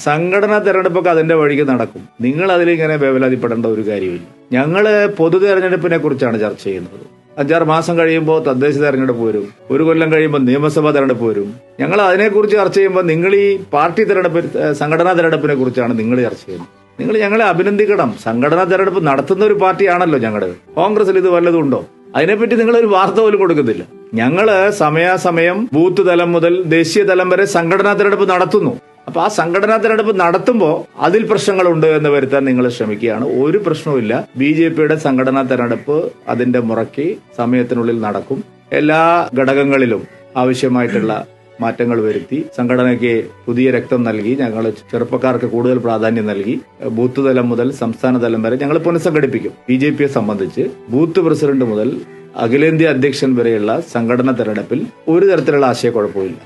സംഘടനാ തെരഞ്ഞെടുപ്പൊക്കെ അതിന്റെ വഴിക്ക് നടക്കും. നിങ്ങൾ അതിലിങ്ങനെ വേവലാതിപ്പെടേണ്ട ഒരു കാര്യമില്ല. ഞങ്ങള് പൊതു തെരഞ്ഞെടുപ്പിനെ കുറിച്ചാണ് ചർച്ച ചെയ്യുന്നത്. 5-6 മാസം കഴിയുമ്പോൾ തദ്ദേശ തെരഞ്ഞെടുപ്പ് വരും, 1 കൊല്ലം കഴിയുമ്പോൾ നിയമസഭാ തെരഞ്ഞെടുപ്പ് വരും. ഞങ്ങൾ അതിനെക്കുറിച്ച് ചർച്ച ചെയ്യുമ്പോൾ നിങ്ങൾ ഈ പാർട്ടി തെരഞ്ഞെടുപ്പ്, സംഘടനാ തെരഞ്ഞെടുപ്പിനെ കുറിച്ചാണ് നിങ്ങൾ ചർച്ച ചെയ്യുന്നത്. നിങ്ങൾ ഞങ്ങളെ അഭിനന്ദിക്കണം. സംഘടനാ തെരഞ്ഞെടുപ്പ് നടത്തുന്ന ഒരു പാർട്ടിയാണല്ലോ ഞങ്ങള്. കോൺഗ്രസിൽ ഇത് വല്ലതും ഉണ്ടോ? അതിനെപ്പറ്റി നിങ്ങളൊരു വാർത്ത പോലും കൊടുക്കുന്നില്ല. ഞങ്ങള് സമയാസമയം ബൂത്ത് തലം മുതൽ ദേശീയ തലം വരെ സംഘടനാ തെരഞ്ഞെടുപ്പ് നടത്തുന്നു. അപ്പൊ ആ സംഘടനാ തെരഞ്ഞെടുപ്പ് നടത്തുമ്പോൾ അതിൽ പ്രശ്നങ്ങളുണ്ട് എന്ന് വരുത്താൻ നിങ്ങൾ ശ്രമിക്കുകയാണ്. ഒരു പ്രശ്നവുമില്ല. BJPയുടെ സംഘടനാ തെരഞ്ഞെടുപ്പ് അതിന്റെ മുറയ്ക്ക് സമയത്തിനുള്ളിൽ നടക്കും. എല്ലാ ഘടകങ്ങളിലും ആവശ്യമായിട്ടുള്ള മാറ്റങ്ങൾ വരുത്തി സംഘടനയ്ക്ക് പുതിയ രക്തം നൽകി, ഞങ്ങൾ ചെറുപ്പക്കാർക്ക് കൂടുതൽ പ്രാധാന്യം നൽകി ബൂത്ത് തലം മുതൽ സംസ്ഥാന തലം വരെ ഞങ്ങൾ പുനഃസംഘടിപ്പിക്കും. BJPയെ സംബന്ധിച്ച് ബൂത്ത് പ്രസിഡന്റ് മുതൽ അഖിലേന്ത്യാ അധ്യക്ഷൻ വരെയുള്ള സംഘടനാ തെരഞ്ഞെടുപ്പിൽ ഒരു തരത്തിലുള്ള ആശയക്കുഴപ്പമില്ല.